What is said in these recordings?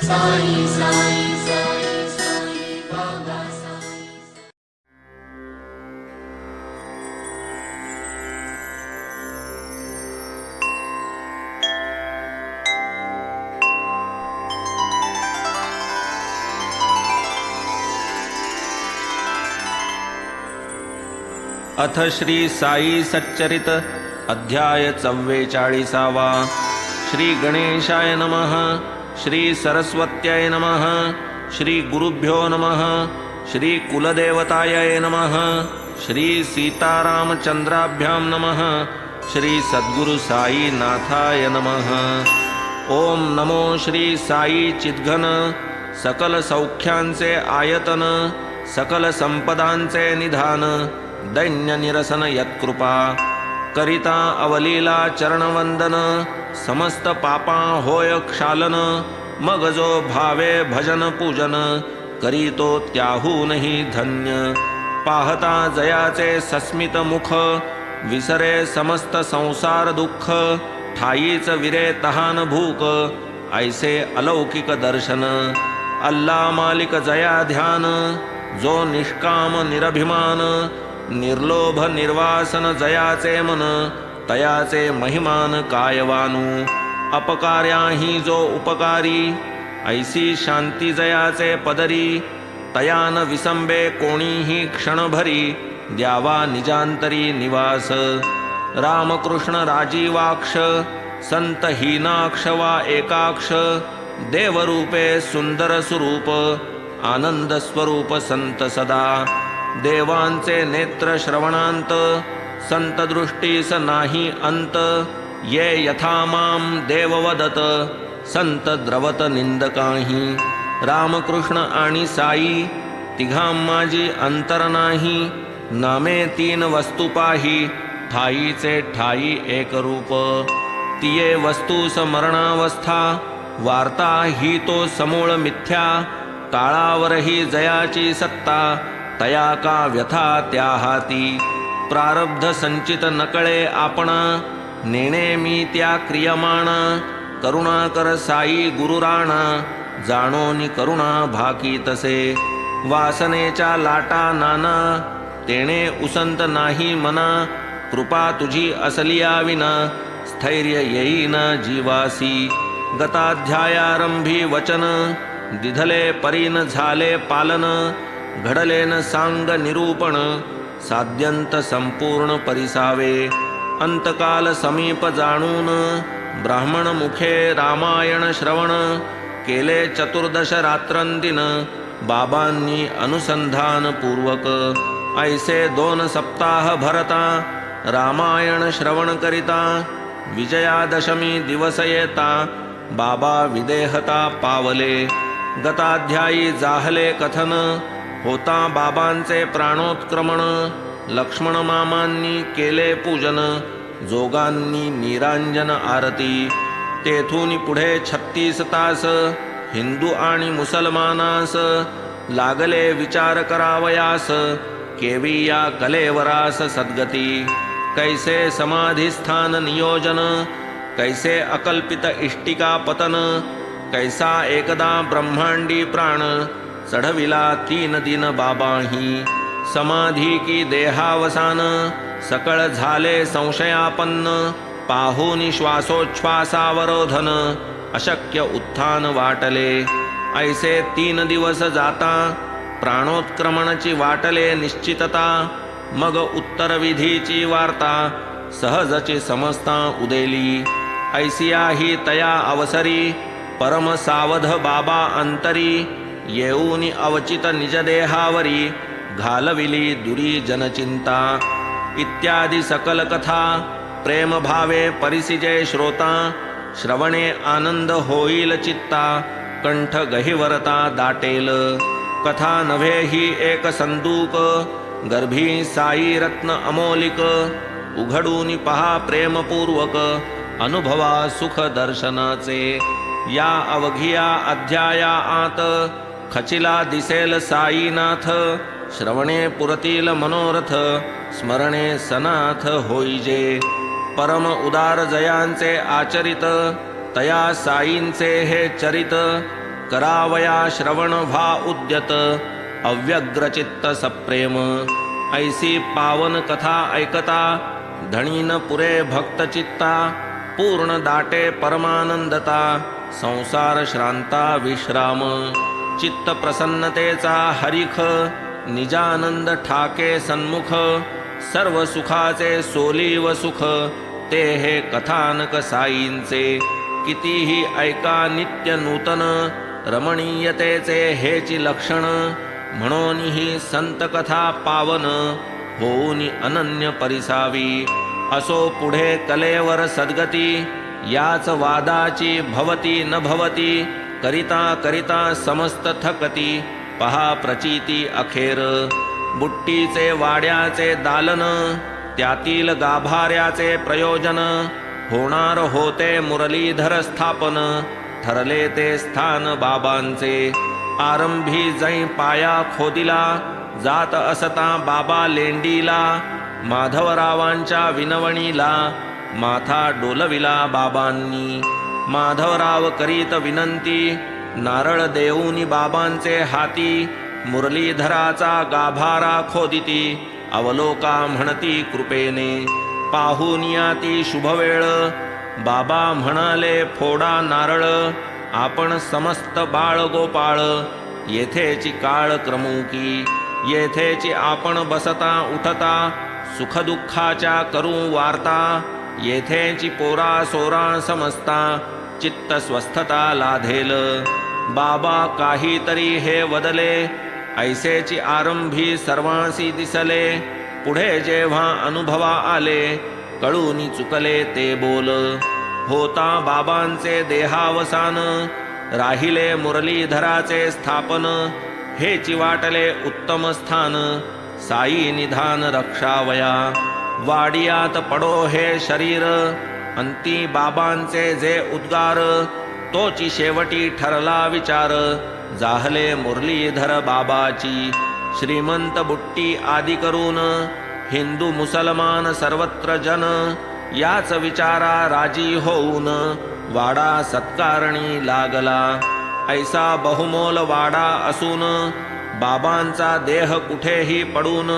साई साई साई साई बाबा साई। अथ श्री साई सच्चरित अध्याय 44। श्री गणेशाय नमः। श्री सरस्वत्याय नमः। श्री गुरुभ्यो नमः। श्री कुलदेवताय नमः। श्री सीतारामचंद्राभ्यां नमः। श्री सद्गुरु साई नाथाय नमः। ओम नमो श्री साई चिद्घन, सकल सौख्यांचे आयतन, सकल संपदांचे निधान, दैन्य निरसन यत्कृपा, करिता अवलीला चरणवंदन, समस्त पापा होय क्षालन, मग जो भावे भजन पूजन, करीतो त्याहूनही धन्य। पाहता जयाचे सस्मित मुख, विसरे समस्त संसार दुःख, ठाईच विरे तहान भूक, ऐसे अलौकिक दर्शन। अल्ला मालिक जया ध्यान, जो निष्काम निरभिमान, निर्लोभ निर्वासन जयाचे मन, तयाचे महिमान कायवानू। अपकार्याही जो उपकारी, ऐसी शांती जयाचे पदरी, तयान विसंबे कोणीही क्षणभरी, द्यावा निजांतरी निवास। रामकृष्ण राजीवाक्ष, संत हीनाक्ष वा एकाक्ष, देवरूपे सुंदर स्वरूप, आनंद स्वरूप संत सदा। देवांचे नेत्र श्रवणांत, संत दृष्टीस नाही अंत, ये यथा माम देव वदत, संत द्रवत निंदकाही। रामकृष्ण आणि साई तिघां माझी अंतर नाही, नामे तीन वस्तू पाही, ठाईचे ठाई एक रूप। तिये वस्तू समरणावस्था, वार्ता ही तो समूळ मिथ्या, काळावरही जयाची सत्ता, तया का व्यथा त्या हाती। प्रारब्ध संचित नकळे आपणा, नेणे मी त्या क्रियमाण, करुणा कर साई गुरुराणा, जाणोनी करुणा भाकी तसे। वासनेच्या लाटा नाना, तेणे उसंत नाही मना, कृपा तुझी असलिया विना, स्थैर्य येईन जीवासी। गताध्यायारंभी वचन, दिधले परीन झाले पालन, घडलेन सांग निरूपण, साध्यंत संपूर्ण परिसावे। अंतकाल समीप जाणून, ब्राह्मण मुखे रामायण श्रवण, केले 14 रात्रंदिन, बाबांनी अनुसंधान पूर्वक। ऐसे 2 सप्ताह भरता, रामायण श्रवण करिता, विजयादशमी दिवस येता, बाबा विदेहता पावले। गताध्यायी जाहले कथन, होता बाबांचे प्राणोत्क्रमण, लक्ष्मण मामांनी केले पूजन, जोगांनी निरांजन आरती। तेथून पुढे 36 तास, हिंदू आणि मुसलमानास, लागले विचार करावयास, केवी या कलेवरास सद्गती। कैसे समाधिस्थान नियोजन, कैसे अकल्पित इष्टिका पतन, कैसा एकदा ब्रह्मांडी प्राण, चढविला 3 दिन बाबाही। समाधी की देहावसान, सकळ झाले संशयापन्न, पाहूनी श्वासोच्छ्वासावरोधन, अशक्य उत्थान वाटले। ऐसे 3 दिवस जाता, प्राणोत्क्रमणाची वाटले निश्चितता, मग उत्तरविधीची वार्ता, सहजची समजता उदेली। ऐसिया ही तया अवसरी, परम सावध बाबा अंतरी, येऊनी अवचित निजदेहावरी, घालविली दुरी जनचिंता। इत्यादी सकल कथा, प्रेम भावे परिसिजे श्रोता, श्रवणे आनंद होईल चित्ता, कंठ गहिवरता दाटेल। कथा नव्हे ही एक संदूक, गर्भी साई रत्न अमोलिक, उघडून पहा प्रेमपूर्वक, अनुभवा सुख दर्शनाचे। या अवघिया अध्याया आत, खचिला दिसेल साईनाथ, श्रवणे पुरतील मनोरथ, स्मरणे सनाथ होईजे। परम उदार जयांचे आचरित, तया साईंचे हे चरित, करावया श्रवण भा उद्यत अव्यग्रचित्त सप्रेम ऐसी पावन कथा ऐकता धणीन पुरे भक्त चित्ता पूर्ण दाटे परमानंदता संसार श्रांता विश्राम चित्त प्रसन्नतेचा हरिख निजानंद ठाके सन्मुख सर्व सुखाचे सोलीव सुख ते हे कथानक साईंचे कितीही ऐका नित्य नूतन रमणीयतेचे हेची लक्षण म्हणून ही संत कथा पावन होऊन अनन्य परिसावी असो पुढे कलेवर सद्गती याच वादाची भवती न भवती करिता करिता समस्त थकती पहा प्रचिती अखेर बुट्टीचे वाड्याचे दालन त्यातील गाभाऱ्याचे प्रयोजन होणार होते मुरलीधर स्थापन ठरले ते स्थान बाबांचे आरंभी जै पाया खोदिला जात असता बाबा लेंडीला माधवरावांच्या विनवणीला माथा डोलविला बाबांनी माधवराव करीत विनंती नारळ देऊनी बाबांचे हाती मुरलीधराचा गाभारा खोदिती अवलोका म्हणती कृपेने पाहुनिया ती शुभवेळ बाबा म्हणाले फोडा नारळ आपण समस्त बाळ गोपाळ येथेची काळ क्रमुकी येथेची आपण बसता उठता सुखदुःखाच्या करू वार्ता येथेची पोरा सोरा समजता चित्त स्वस्थता लाधेल बाबा काहीतरी हे वदले ऐसेची आरंभी सर्वांसी दिसले पुढे जेव्हा अनुभवा आले कळूनी चुकले ते बोल होता बाबांचे देहावसान राहिले मुरलीधराचे स्थापन हेची वाटले उत्तम स्थान साई निधान रक्षावया वाडियात पडो हे शरीर अंती बाबांचे जे उद्गार तोची शेवटी ठरला विचार जाहले मुरलीधर बाबाची श्रीमंत बुट्टी आदी करून हिंदू मुसलमान सर्वत्र जन याच विचारा राजी होऊन वाडा सत्कारणी लागला ऐसा बहुमोल वाडा असून बाबांचा देह कुठेही पडून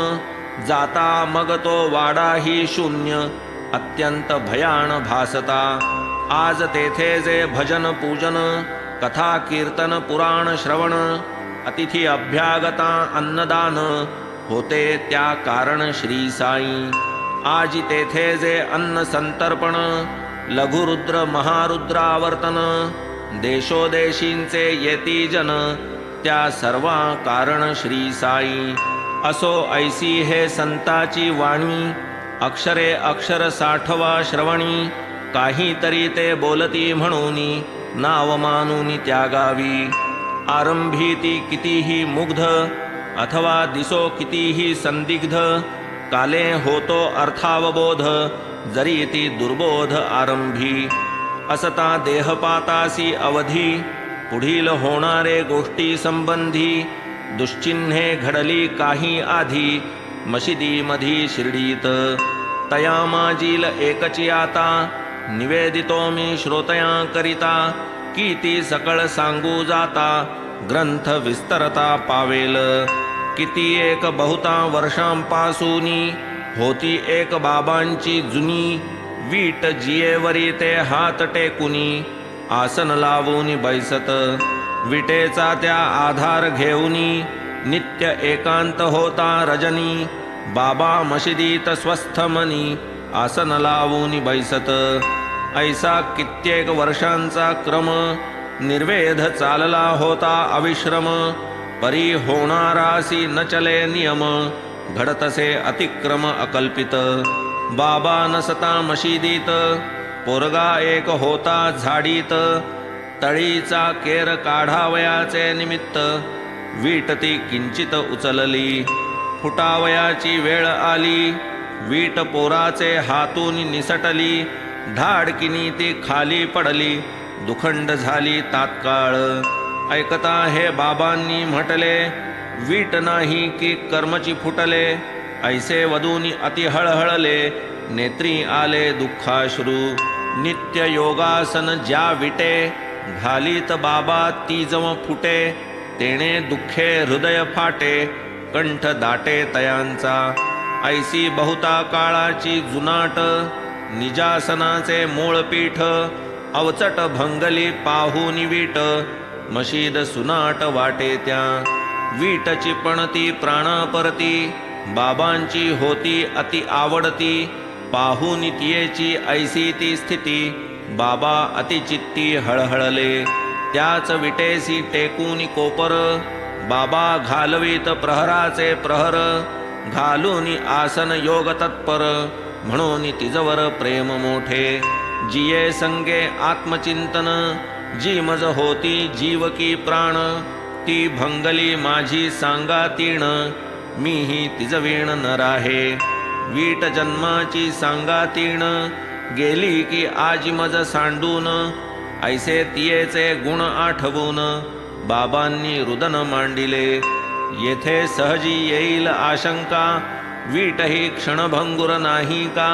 जाता मग तो वाडाही शून्य अत्यंत भयान भासता आज तेथे जे भजन पूजन कथा कीर्तन पुराण श्रवण अतिथी अभ्यागता अन्नदान होते त्या कारण श्री साई आजी तेथे जे अन्न संतर्पण लघुरुद्र महारुद्रावर्तन देशोदेशींचे येती जन त्या सर्वा कारण श्री साई असो ऐसी हे संताची वाणी अक्षरे अक्षर साठवा श्रवणी काहीतरी ते बोलती म्हणूनी नाव मानूनी त्यागावी आरंभी ती कितीही मुग्ध अथवा दिसो कितीही संदिग्ध काले होतो अर्थावबोध जरी ती दुर्बोध आरंभी असता देहपातासी अवधी पुढील होणारे गोष्टी संबंधी दुश्चिन्हे घडली काही आधी मशिदीमधी शिर्डीत तया माजील एकची आता निवेदितो मी श्रोतया करिता की ती सकळ सांगू जाता ग्रंथ विस्तरता पावेल किती एक बहुता वर्षांपासूनी होती एक बाबांची जुनी वीट जियेवरी ते हात टेकुनी आसन लावून बैसत विटेचा त्या आधार घेऊनी नित्य एकांत होता रजनी बाबा मशिदीत स्वस्थ मनी आसन लावून बैसत ऐसा कित्येक वर्षांचा क्रम निर्वेध चालला होता अविश्रम परी होणारासी न चले नियम घडतसे अतिक्रम अकल्पित बाबा नसता मशिदीत पोरगा एक होता झाडीत तळीचा केर काढावयाचे निमित्त वीट ती किंचित उचलली फुटावयाची वेळ आली वीट पोराचे हातून निसटली धाडकिनी ती खाली पडली दुखंड झाली तात्काळ ऐकता हे बाबांनी म्हटले वीट नाही की कर्मची फुटले ऐसे वदूनी अति हळहळले नेत्री आले दुःखाश्रू नित्य योगासन ज्या विटे घालीत बाबा ती जव फुटे, तेणे दुःखे हृदय फाटे, कंठ दाटे तयांचा. ऐसी बहुता काळाची जुनाट, निजासनाचे मूळपीठ, अवचट भंगली पाहून वीट, मशीद सुनाट वाटे त्या. वीटची पणती प्राणापरती, बाबांची होती अति आवडती, पाहून तियेची ऐसी ती स्थिती, बाबा अतिचित्ती हळहळले. त्याच विटेसी टेकून कोपर, बाबा घालवीत प्रहराचे प्रहर, घालून आसन योग तत्पर, म्हणून तिजवर प्रेम मोठे. जिये संगे आत्मचिंतन, जी मज होती जीवकी प्राण, ती भंगली माझी सांगा तीण, मीही तिजवीण न राहे. वीट जन्माची सांगा तीण, गेली की आजी मज सांडून, ऐसे तियेचे गुण आठवून, बाबांनी रुदन मांडिले. येथे सहजी येईल आशंका, वीट ही क्षणभंगुर नाही का,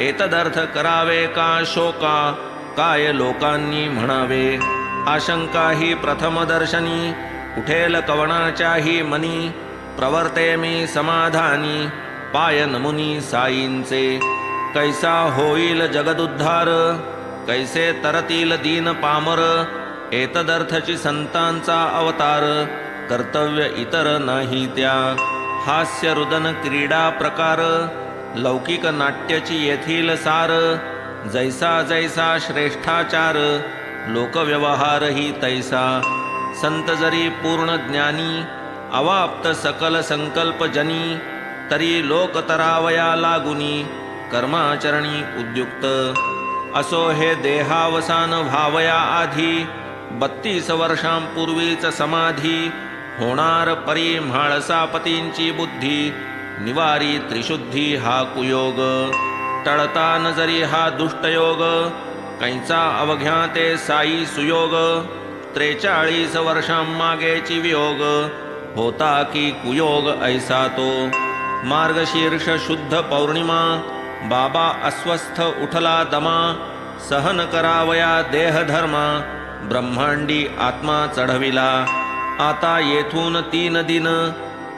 एतदर्थ करावे का शोका, काय लोकांनी म्हणावे. आशंका ही प्रथम दर्शनी, उठेल कवणाच्याही मनी, प्रवर्ते मी समाधानी, पाय नमुनी साईंचे. कैसा होईल जगदुद्धार, कैसे तरतील दीन पामर, एतदर्थची संतांचा अवतार, कर्तव्य इतर नाही त्या. हास्य रुदन क्रीडा प्रकार, लौकिक नाट्याची येथील सार, जैसा जैसा श्रेष्ठाचार, लोकव्यवहार ही तैसा. संत जरी पूर्ण ज्ञानी, अवाप्त सकल संकल्प जनी, तरी लोक तरावया लागुनी, कर्माचरणी उद्युक्त. असो हे देहावसान व्हावया आधी, 32 वर्षांपूर्वीच समाधी, होणार परी म्हाळसापतींची बुद्धी, निवारी त्रिशुद्धी हा कुयोग. टळता न जरी हा दुष्टयोग, कैचा अवघ्याते साई सुयोग. 43 वर्षांमागेची वियोग, होता की कुयोग ऐसा तो. मार्गशीर्ष शुद्ध पौर्णिमा, बाबा अस्वस्थ उठला दमा, सहन करावया देहधर्मा, ब्रह्मांडी आत्मा चढविला. आता येथून 3 दिन,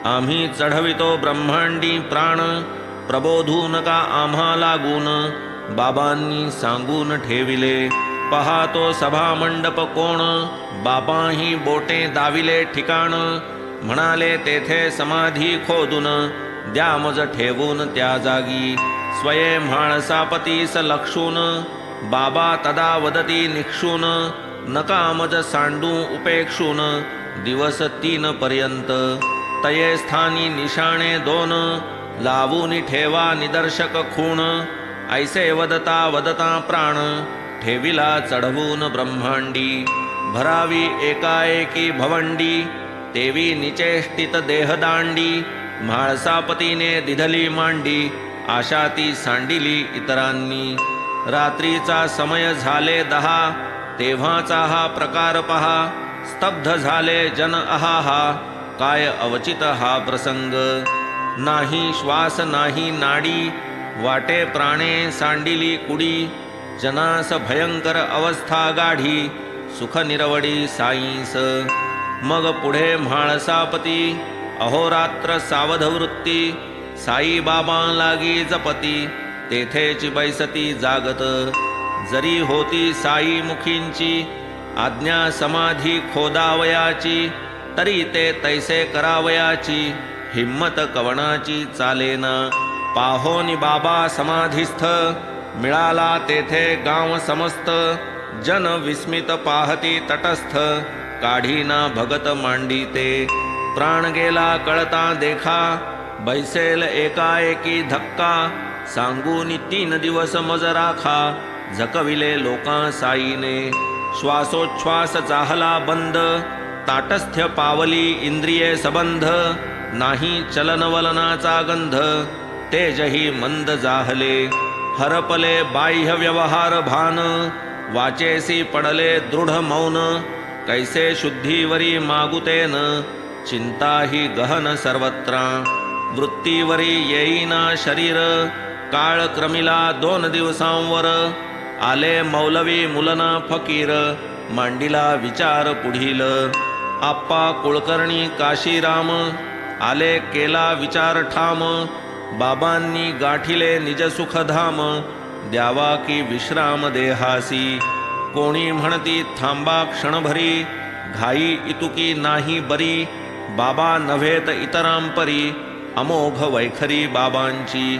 आम्ही चढवितो ब्रह्मांडी प्राण, प्रबोधू नका आम्हा लागून, बाबांनी सांगून ठेविले. पाहतो सभा मंडप कोण, बाबाही बोटे दाविले ठिकाण, म्हणाले तेथे समाधी खोदून, द्या मज ठेवून त्या जागी. स्वये म्हाळसापतीस लक्षून, बाबा तदा वदती निक्षून, नका मज सांडू उपेक्षून, दिवस 3 पर्यंत. तये स्थानी निशाणे 2, लावून ठेवा निदर्शक खूण, ऐसे वदता वदता प्राण, ठेविला चढवून ब्रह्मांडी. भरावी एकाएकी भवंडी, तेवी निचेष्टित देहदांडी, म्हाळसापतीने दिधली मांडी, आशा ती सांडिली इतरांनी. रात्रीचा समय झाले 10, तेव्हाचा हा प्रकार पहा, स्तब्ध झाले जन अहाहा, काय अवचित हा प्रसंग. नाही श्वास नाही नाडी, वाटे प्राणे सांडिली कुडी, जनास भयंकर अवस्था गाढी, सुख निरवडी साईस. मग पुढे म्हाळसापती, अहोरात्र सावध वृत्ती, साई बाबा लागी जपती, तेथेची बैसती जागत. जरी होती साई मुखींची, आज्ञा समाधी खोदावयाची, तरी ते तैसे करावयाची, हिम्मत कवणाची चालेना. पाहोनी बाबा समाधीस्थ, मिळाला तेथे गाव समस्त, जन विस्मित पाहती तटस्थ, काढीना भगत मांडिते. प्राण गेला कळता देखा, बैसेल एकाएकी धक्का, सांगून 3 दिवस मज राखा, झकविले लोका साईने. श्वासोच्छ्वास चाहला बंद, ताटस्थ्य पावली इंद्रिये सबंध, नाही चलनवलनाचा गंध, तेजही मंद जाहले. हरपले बाह्य व्यवहार भान, वाचेसी पडले दृढ मौन, कैसे शुद्धीवरी मागुतेन, चिंताही गहन सर्वत्र. वृत्तीवरी येईना शरीर, काळ क्रमिला 2 दिवसांवर, आले मौलवी मुलना फकीर, मांडिला विचार पुढील. आप्पा कुळकर्णी काशीराम आले केला विचार ठाम. बाबांनी गाठिले निज सुखधाम, द्यावा की विश्राम देहासी. कोणी म्हणती थांबा क्षणभरी, घाई इतुकी नाही बरी. बाबा नव्हेत इतरांपरी, अमोघ वैखरी बाबांची.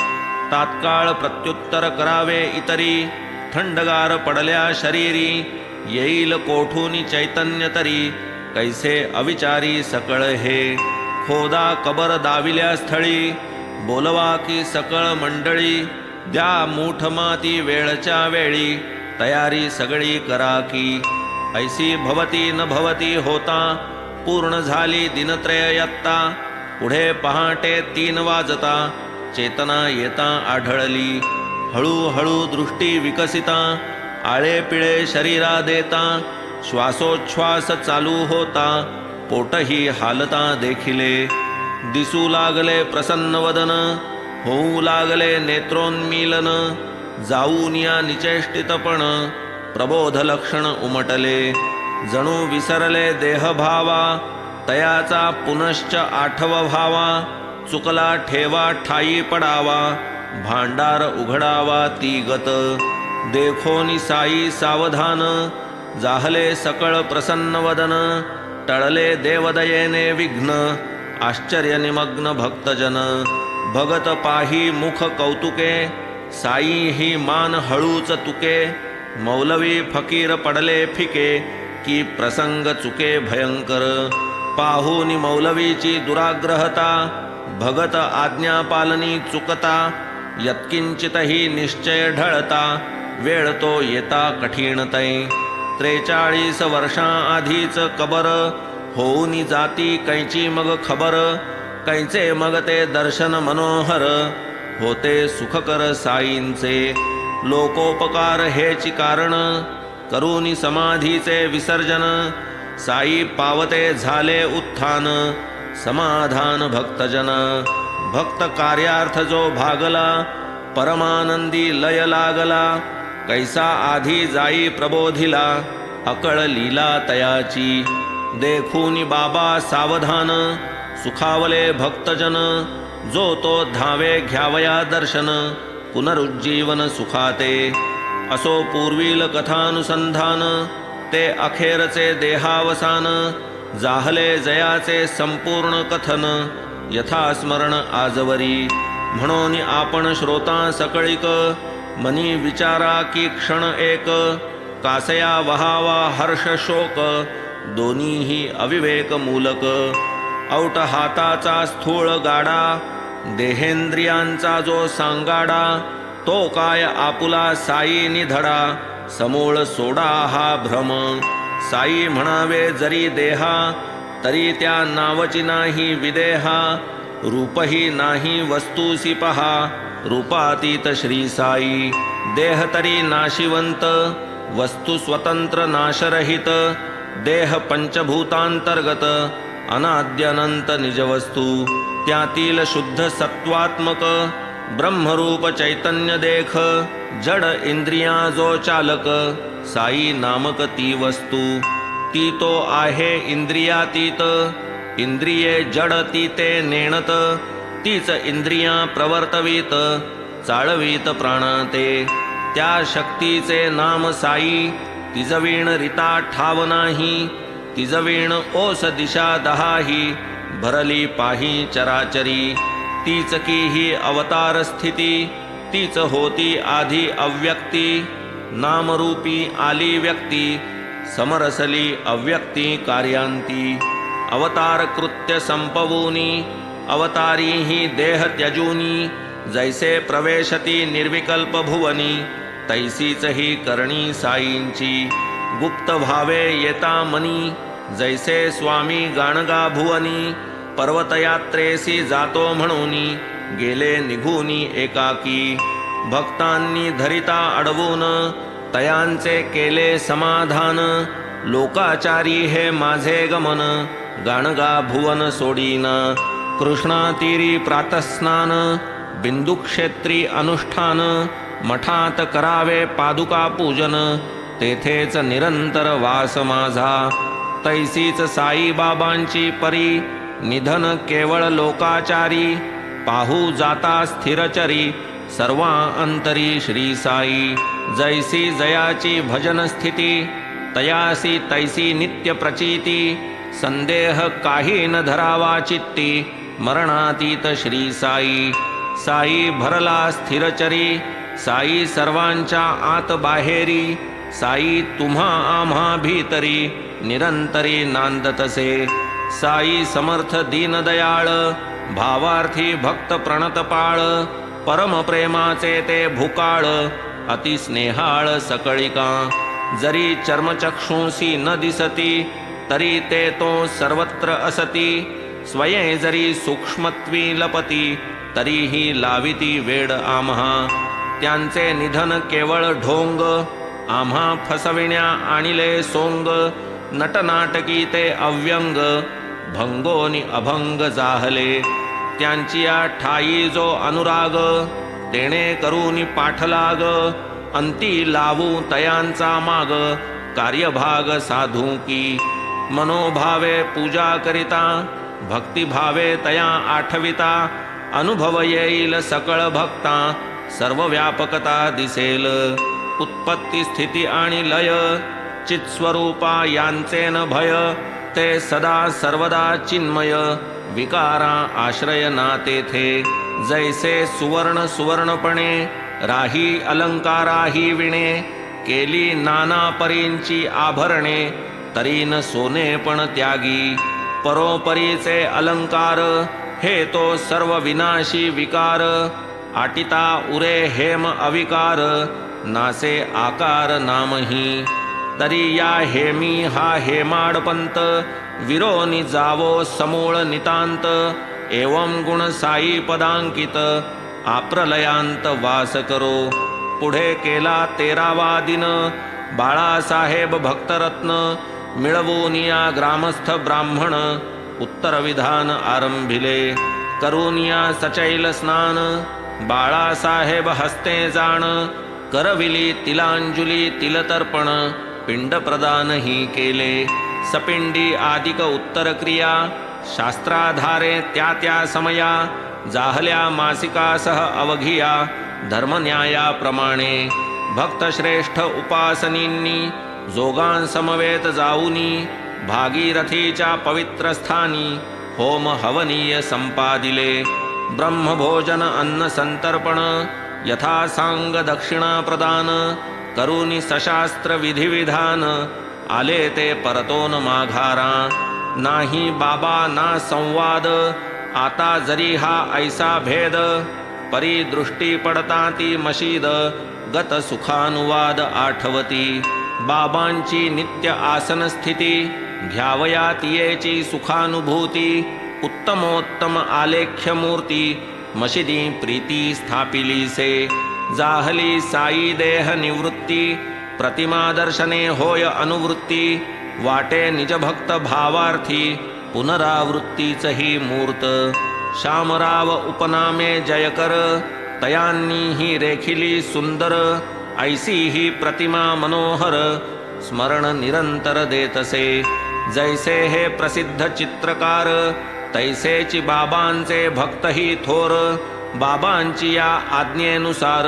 तात्काळ प्रत्युत्तर करावे इतरी, थंडगार पडल्या शरीरी. येईल कोठून चैतन्य तरी, कैसे अविचारी सकळ हे. खोदा कबर दाविल्या स्थळी, बोलवा की सकळ मंडळी. द्या मूठ माती वेळच्या वेळी, तयारी सगळी करा की. ऐसी भवती न भवती होता, पूर्ण झाली दिनत्रय यत्ता. पुढे पहाटे 3 वाजता, चेतना येता आढळली. हळूहळू दृष्टी विकसिता, आळे पिळे शरीरा देता. श्वासोच्छ्वास चालू होता, पोटही हालता देखिले. दिसू लागले प्रसन्न वदन, होऊ लागले नेत्रोन्मीलन. जाऊन या निचेष्टितपण, प्रबोध लक्षण उमटले. जणू विसरले देहभावा, तयाचा पुनश्च आठव भावा. चुकला ठेवा ठाई पडावा, भांडार उघडावा ती गत. देखोनी साई सावधान, जाहले सकळ प्रसन्न वदन. टळले देवदयेने विघ्न, आश्चर्य निमग्न भक्तजन. भगत पाही मुख कौतुके, साई ही मान हळूच तुके. मौलवी फकीर पडले फिके, की प्रसंग चुके भयंकर. पाहुनी मौलवीची दुराग्रहता, भगत आज्ञा पालनी चुकता. यत्किंचितही निश्चय ढळता, वेळ तो येता कठीणतै. 43 वर्षाआधीच कबर, होऊनी जाती कैची मग खबर. कैचे मग ते दर्शन मनोहर, होते सुखकर साईंचे. लोकोपकार हेची कारण, करूनी समाधीचे विसर्जन. साई पावते झाले उत्थान, समाधान भक्तजन. भक्त कार्यार्थ जो भागला, परमानंदी लय लागला. कैसा आधी जाई प्रबोधिला, अकळ लीला तयाची. देखूनी बाबा सावधान, सुखावले भक्तजन. जो तो धावे घ्यावया दर्शन, पुनरुज्जीवन सुखाते. असो पूर्वील कथानुसंधान, ते अखेरचे देहावसान. जाहले जयाचे संपूर्ण कथन, यथास्मरण आजवरी. म्हणून आपण श्रोता सकळिक, मनी विचारा की क्षण एक. कासया वहावा हर्ष शोक, दोन्हीही अविवेक मूलक. औट हाताचा स्थूळ गाडा, देहेंद्रियांचा जो सांगाडा. तो काय आपुला साई निधडा, समूळ सोडा हा भ्रम. साई म्हणावे जरी देहा, तरी त्या नावची नाही विदेहा. रूपही नाही वस्तूसी पहा, रूपातीत श्री साई. देह तरी नाशिवंत, वस्तू स्वतंत्र नाशरहित. देह पंचभूतांतर्गत, अनाद्यनंत निजवस्तू. त्यातील शुद्ध सत्वात्मक, ब्रह्मरूप चैतन्य देख. जड इंद्रिया जो चालक, साई नामक ती वस्तू. ती तो आहे इंद्रियातीत, इंद्रिये जड ती ते नेणत. तीच इंद्रिया प्रवर्तवीत, चाळवीत प्राणाते. त्या शक्तीचे नाम साई, तिजवीण रिता ठाव नाही. तिजवीण ओस दिशा दहाही, भरली पाही चराचरी. तीच की ही अवतार स्थिती, तीच होती आधी अव्यक्ती. नामरूपी आली व्यक्ती, समरसली अव्यक्ती कार्यांती. अवतार कृत्य संपवूनी, अवतारी ही देह त्यजूनी. जैसे प्रवेशती निर्विकल्प भुवनी, तैसीच ही करणी साईंची. गुप्त भावे येता मनी, जैसे स्वामी गाणगा भुवनी. पर्वतयात्रेसी जातो म्हणूनी, गेले निघूनी एकाकी. भक्तांनी धरिता अडवून, तयांचे केले समाधान. लोकाचारी हे माझे गमन, गाणगा भुवन सोडीना. कृष्णातीरी प्रातस्नान, बिंदुक्षेत्री अनुष्ठान. मठात करावे पादुका पूजन, तेथेच निरंतर वास माझा. तैसीच साई बाबांची परी, निधन केवळ लोकाचारी. पाहू जाता स्थिरचरी, सर्वा अंतरी श्री साई. जैसी जयाची भजन स्थिती, तयासी तैसी नित्य प्रचिती. संदेह काही न धरावा चित्ती, मरणातीत श्री साई. साई भरला स्थिरचरी, साई सर्वांच्या आत बाहेरी. साई तुम्हा आम्हा भीतरी, निरंतरी नांदतसे. साई समर्थ दीनदयाळ, भावार्थी भक्त प्रणतपाळ. परम प्रेमाचे ते भूकाळ, अति स्नेहाळ सकळिका. जरी चर्मचक्षुंसी न दिसती, तरी ते तो सर्वत्र असती. स्वये जरी सूक्ष्मत्वी लपती, तरीही लाविती वेड आम्हा. त्यांचे निधन केवळ ढोंग, आम्हा फसविण्या आणिले सोंग. नटनाटकी ते अव्यंग, भंगोनी अभंग जाहले. त्यांची या ठाई जो अनुराग, तेणे करून पाठलाग. अंती लावू तयांचा माग, कार्यभाग साधू की. मनोभावे पूजा करिता, भक्तिभावे तया आठविता. अनुभव येईल सकळ भक्ता, सर्व व्यापकता दिसेल. उत्पत्ती स्थिती आणि लय, चित्स्वरूपा यांचे न भय. ते सदा सर्वदा चिन्मय, विकारा आश्रय ना तेथे. जैसे सुवर्ण सुवर्णपणे, राही अलंकाराही विणे. केली नाना परींची आभरणे, तरी न सोने पण त्यागी. परोपरीचे अलंकार, हे तो सर्व विनाशी विकार. आटिता उरे हेम अविकार, नासे आकार नामही. तरी या हेमी हा हेमाडपंत, विरोनी जावो समूळ नितांत. एवं गुण साई पदांकित, आप्रलयांत वास करो. पुढे केला 13वा दिन, बाळासाहेब भक्तरत्न. मिळवून या ग्रामस्थ ब्राह्मण, उत्तर विधान आरंभिले. करून या सचैल स्नान, बाळासाहेब हस्ते जाण. करविली तिलांजुली तिलतर्पण, पिंड प्रदानही केले. सपिंडी आदिक उत्तर क्रिया, शास्त्राधारे त्या त्या समया. जाहल्या मासिकासह अवघिया, धर्मन्यायाप्रमाणे. भक्तश्रेष्ठ उपासनींनी, जोगांसमवेत जाऊनी. भागीरथीच्या पवित्र स्थानी, होम हवनीय संपादिले. ब्रह्मभोजन अन्न संतर्पण, यथा सांग दक्षिणा प्रदान. करुनी सशास्त्र विधिविधान, आले ते परतोन माघारा. नाही बाबा ना संवाद, आता जरी हा ऐसा भेद. परी दृष्टी पडता ती मशीद, गत सुखानुवाद आठवती. बाबांची नित्य आसन स्थिती, घ्यावया तियेची सुखानुभूती. उत्तमोत्तम आलेख्य मूर्ती, मशिदी प्रीती स्थापिलीसे. जाहली साई देह निवृत्ती, प्रतिमा दर्शने होय अनुवृत्ती. वाटे निजभक्त भावार्थी, पुनरावृत्तीच ही मूर्त. श्यामराव उपनामे जयकर, तयांनी ही रेखिली सुंदर. ऐसी ही प्रतिमा मनोहर, स्मरण निरंतर देतसे. जैसे हे प्रसिद्ध चित्रकार, तैसेची बाबांचे भक्तही थोर. बाबांची या आज्ञेनुसार,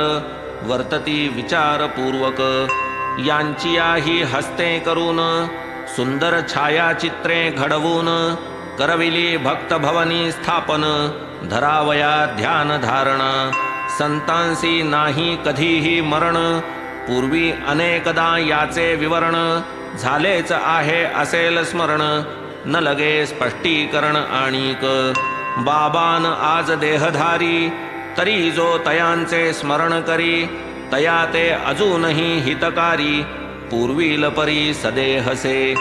वर्तती विचारपूर्वक. यांची याही हस्ते करून, सुंदर छायाचित्रे घडवून. करविली भक्तभवनी स्थापन, धरावया ध्यान धारणा. संतांसी नाही कधीही मरण, पूर्वी अनेकदा याचे विवरण. झालेच आहे असेल स्मरण, न लगे स्पष्टीकरण आणिक. बाबान आज देहधारी, तरी जो तयांचे स्मरण करी. तया ते अजूनही हितकारी, पूर्वील परी सदेहसे.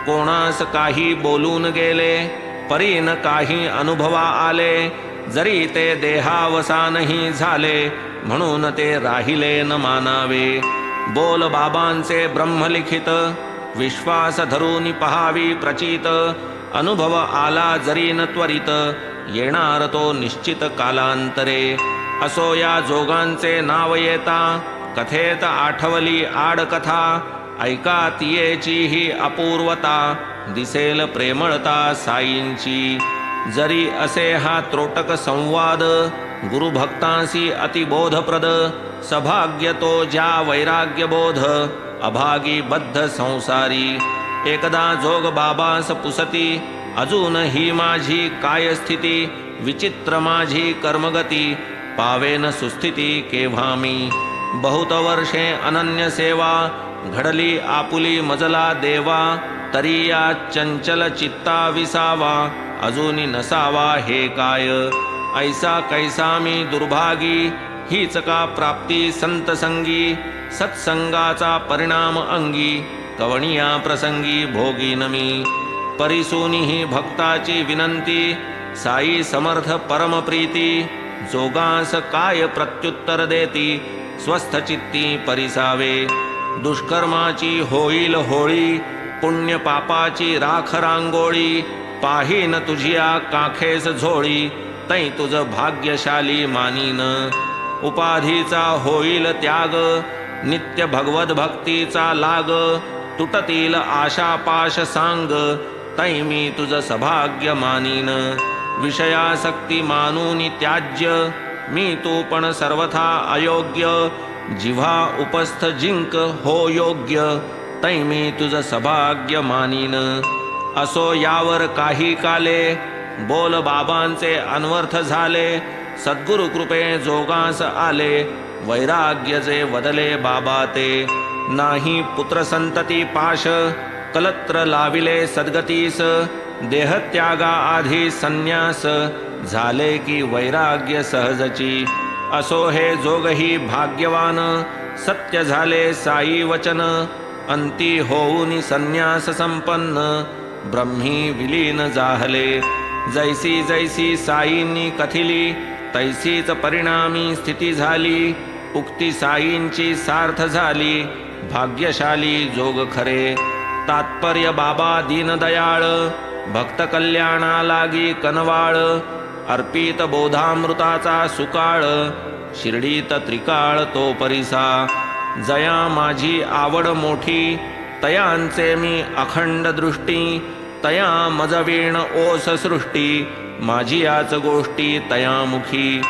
कोणास काही बोलून गेले, परीन काही अनुभवा आले. जरी ते देहावसानही झाले, म्हणून ते राहिले न मानावे. बोल बाबांचे ब्रह्मलिखित, विश्वास धरून पहावी प्रचित. अनुभव आला जरी न त्वरित, येणार तो निश्चित कालांतरे. असो या जोगांचे नाव येता, कथेत आठवली आडकथा. ऐका तियेची ही अपूर्वता दिसेल प्रेमळता साईंची जरी असे हा त्रोटक संवाद गुरुभक्तांसी अतिबोधप्रद सभाग्य तो ज्या वैराग्यबोध अभागी बद्ध संसारी एकदा जोग बाबास पुसती अजून ही माझी काय स्थिती विचित्र माझी कर्मगती पावेन सुस्थिती केव्हा मी बहुत वर्षे अनन्य सेवा घडली आपुली मजला देवा तरी या चंचल चित्ता विसावा अजूनी नसावा हे काय ऐसा कैसा मी दुर्भागी हीच का प्राप्ती संत संगी सत्संगाचा परिणाम अंगी कवणिया प्रसंगी भोगीन मी परिसूनी ही भक्ताची विनंती साई समर्थ परमप्रीती जोगास काय प्रत्युत्तर देती स्वस्थ चित्ती परिसावे दुष्कर्माची होईल होळी पुण्य पापाची राख रांगोळी पाहीन तुझिया काखेस झोळी तै तुझ भाग्यशाली मानीन उपाधीचा होईल त्याग नित्य भगवत भक्तीचा लाग तुटतील आशा पाश सांग तै मी तुझ सभाग्य मानीन विषयासक्ती मानून त्याज्य मी तू पण सर्वथा अयोग्य जिव्हा उपस्थ जिंक हो योग्य तै मी तुझ सभाग्य मानीन असो यावर काही काले बोल बाबांचे अनवर्थ झाले सद्गुरु कृपे जोगास आले वैराग्यचे वदले बाबा ते नाही पुत्र संतती पाश कलत्र लाविले सद्गतीस देहत्यागा आधी संन्यास झाले की वैराग्य सहजची असो हे जोगही भाग्यवान सत्य झाले साई वचन अंती होऊनी संन्यास संपन्न ब्रह्मी विलीन जाहले जैसी जैसी साईंनी कथिली तैसीच परिणामी स्थिती झाली उक्ती साईंची सार्थ झाली भाग्यशाली जोग खरे तात्पर्य बाबा दीनदयाळ भक्त कल्याणा लागी कनवाळ अर्पित बोधामृताचा सुकाळ शिर्डीत त्रिकाळ तो परिसा जया माझी आवड मोठी तयांचे मी अखंड दृष्टी तया मजवीण ओस सृष्टी माझी याच गोष्टी तयामुखी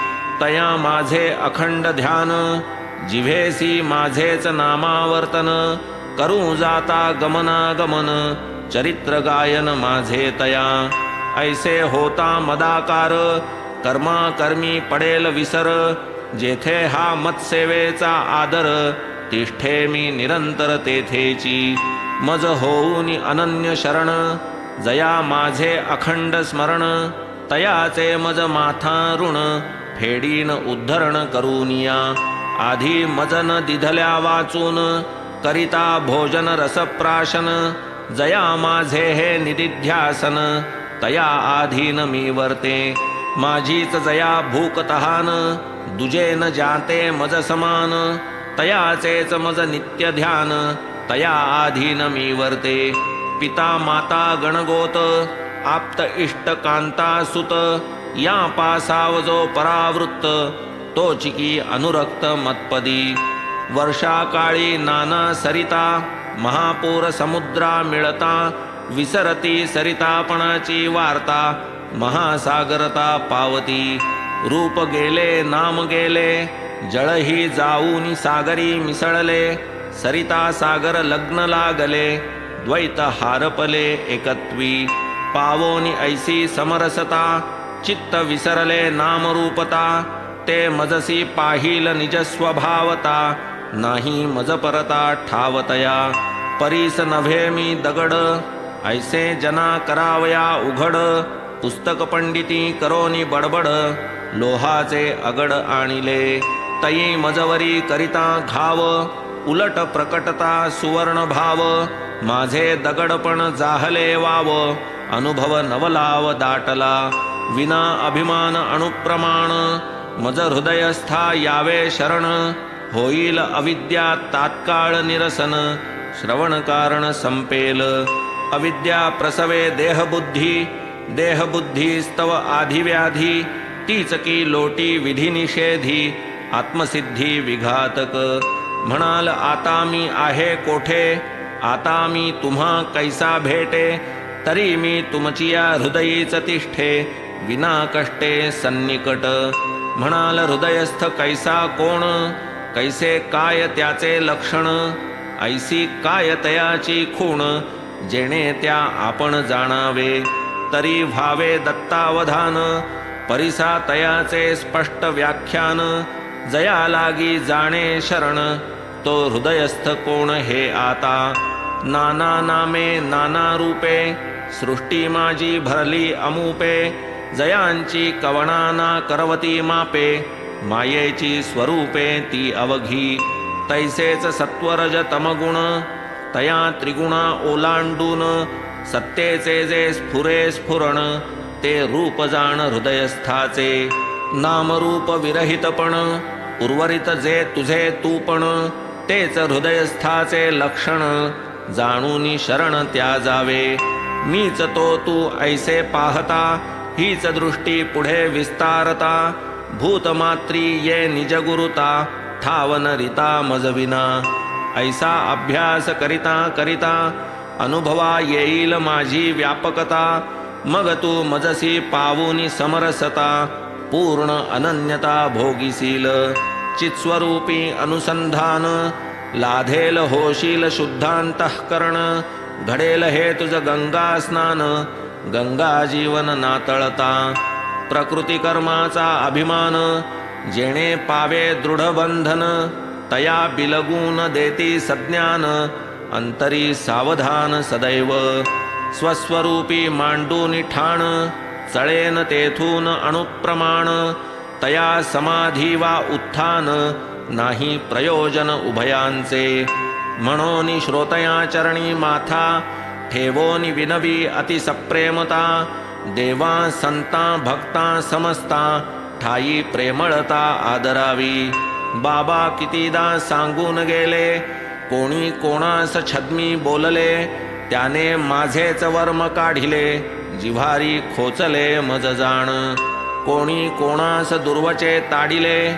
तया माझे अखंड ध्यान जिव्हेसी माझेच नामावर्तन करू जाता गमनागमन चरित्र गायन माझे तया ऐसे होता मदाकार कर्मा कर्मी पडेल विसर जेथे हा मत्सेवेचा आदर तिष्ठे मी निरंतर तेथेची मज होऊनी अनन्य शरण जया माझे अखंड स्मरण तयाचे मज माथा ऋण फेडीन उद्धरण करूनिया आधी मजन दिधल्या वाचून करिता भोजन रसप्राशन जया माझे हे निदिध्यासन तया आधीन मी वर्ते माझीच जया भूक तहान दुजे न जाते मज समान तयाचेच मज नित्य ध्यान तया आधीन मी वर्ते पिता माता गणगोत आप्त इष्ट कांता सुत या पासाव जो परावृत्त तो चिकी अनुरक्त मतपदी वर्षा काळी नाना सरिता महापूर समुद्रा मिळता विसरती सरितापणाची वार्ता महासागरता पावती रूप गेले नाम गेले जळही जाऊनी सागरी मिसळले सरिता सागर लग्न लागले द्वैत हारपले एकत्वी पावोनी ऐसी समरसता चित्त विसरले नामरूपता ते मजसी पाहिल निज स्वभावता नाही मज परता ठावतया परीस नव्हे मी दगड ऐसे जना करावया उघड पुस्तक पंडिती करोनी बडबड लोहाचे अगड आणिले तई मजवरी करिता घाव उलट प्रकटता सुवर्ण भाव माझे दगडपण जाहले वाव अनुभव नवलाव दाटला विना अभिमान अणुप्रमाण मज हृदयस्था यावे शरण होईल अविद्या तात्काळ निरसन श्रवण कारण संपेल अविद्या प्रसवे देहबुद्धी स्तव आधिव्याधी तीच की लोटी विधी निषेधी आत्मसिद्धी विघातक म्हणाल आता मी आहे कोठे आता मी तुम्हा कैसा भेटे, तरी मी तुमचिया हृदयीच तिष्ठे, विना कष्टे सन्निकट. म्हणाल हृदयस्थ कैसा कोण, कैसे काय त्याचे लक्षण, ऐसी काय तयाची खूण, जेणे त्या आपण जाणावे. तरी व्हावे दत्तावधान, परिसा तयाचे स्पष्ट व्याख्यान, जया लागी जाणे शरण, तो हृदयस्थ कोण हे आता. नाना नामे नाना रूपे, सृष्टी माझी भरली अमूपे, जयांची कवणाना करवती मापे, मायेची स्वरूपे ती अवघी. तैसेच सत्वरज तमगुण, तया त्रिगुणा ओलांडून, सत्तेचे जे स्फुरे स्फुरण, ते रूप जाण हृदयस्थाचे. नामरूप विरहितपण, उर्वरित जे तुझे तूपण, तेच हृदयस्थाचे लक्षण, जाणूनी शरण त्या जावे. मीच तो तू ऐसे पाहता, हीच दृष्टी पुढे विस्तारता, भूतमात्री ये निजगुरुता, ठावन रिता मजविना. ऐसा अभ्यास करिता करिता, अनुभवा येईल माझी व्यापकता, मग तू मजसी पावूनी समरसता, पूर्ण अनन्यता भोगीसील. चित्स्वरूपी अनुसंधान, लाधेल होशील शुद्धांतःकरण, घडेल हे तुझ गंगा स्नान, गंगा जीवन नातळता. प्रकृती कर्माचा अभिमान, जेणे पावे दृढ बंधन, तया बिलगून देती सज्ञान, अंतरी सावधान सदैव. स्वस्वरूपी मांडूनि ठाण, चळेन तेथून अणुप्रमाण, तया समाधी वा उत्थान, नाही प्रयोजन उभयांचे. म्हणोनी श्रोतया चरणी माथा, ठेवोनी विनवी अतिसप्रेमता, देवा संता भक्ता समस्ता, ठाई प्रेमळता आदरावी. बाबा कितीदा सांगून गेले, कोणी कोणास छद्मी बोलले, त्याने माझेच वर्म काढिले, जिव्हारी खोचले मज जाण. कोणी कोणास दुर्वचे ताडिले,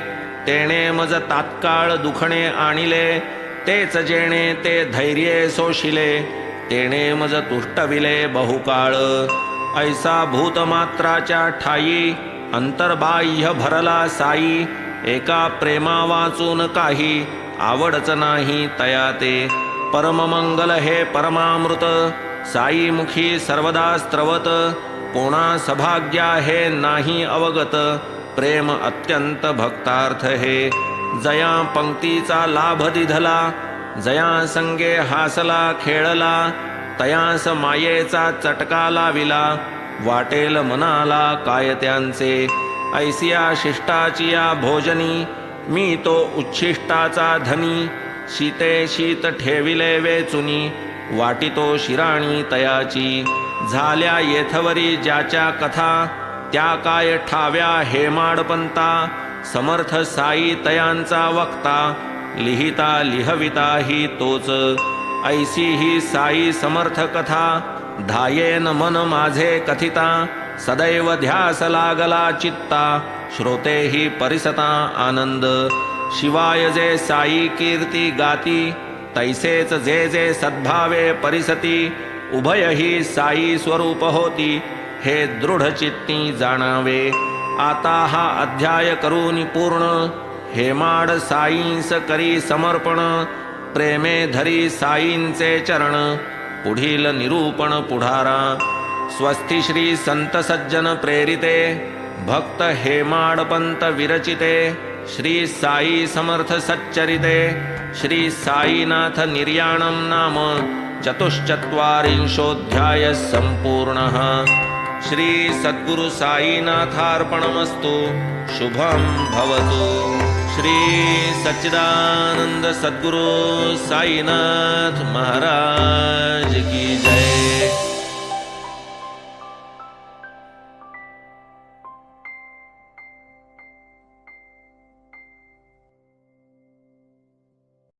तेणे मज तात्काळ दुखणे आणिले, तेच जेणे ते धैर्ये सोशिले, तेणे मज तुष्टविले बहुकाळ. ऐसा भूतमात्राच्या ठाई, अंतर्बाह्य भरला साई, एका प्रेमा वाचून काही, आवडच नाही तया ते. परममंगल हे परमामृत, साई मुखी सर्वदा स्त्रवत, कोणा सभाग्या हे नाही अवगत, प्रेम अत्यंत भक्तार्थ हे. जया पंक्तीचा लाभ दिधला, जया संगे हासला खेळला, तयास मायेचा चटका लाविला, वाटेल मनाला काय त्यांचे. ऐसिया शिष्टाचिया भोजनी, मी तो उच्छिष्टाचा धनी, शीते शीत ठेविले वेचुनी, वाटितो शिराणी तयाची. झाल्या येथवरी ज्याच्या कथा, त्या काय ठाव्या हेमाडपंता, समर्थ साई तयांचा वक्ता, लिहिता लिहविता ही तोच. ऐसी ही साई समर्थ कथा, धायेन मन माझे कथिता, सदैव ध्यास लागला चित्ता, श्रोते ही परिसता आनंद. शिवाय जे साई कीर्ती गाती, तैसेच जे जे सद्भावे परिसती, उभय ही साई स्वरूप होती, हे दृढ चित्ती जाणावे. आता हा अध्याय करून पूर्ण, हेमाड साईंस करी समर्पण, प्रेमे धरी साईंचे चरण, पुढील निरूपण पुढारा. स्वस्ति श्री संत सज्जन प्रेरिते, भक्त हेमाडपंत विरचिते, श्री साई समर्थ सच्चरिते, श्री साईनाथ निर्याणं नाम चतुश्चत्वारिंशोऽध्यायः सम्पूर्णः. श्री सद्गुरु साईनाथार्पणमस्तु. शुभं भवतु. श्री सच्चिदानंद सद्गुरु साईनाथ महाराज की जय.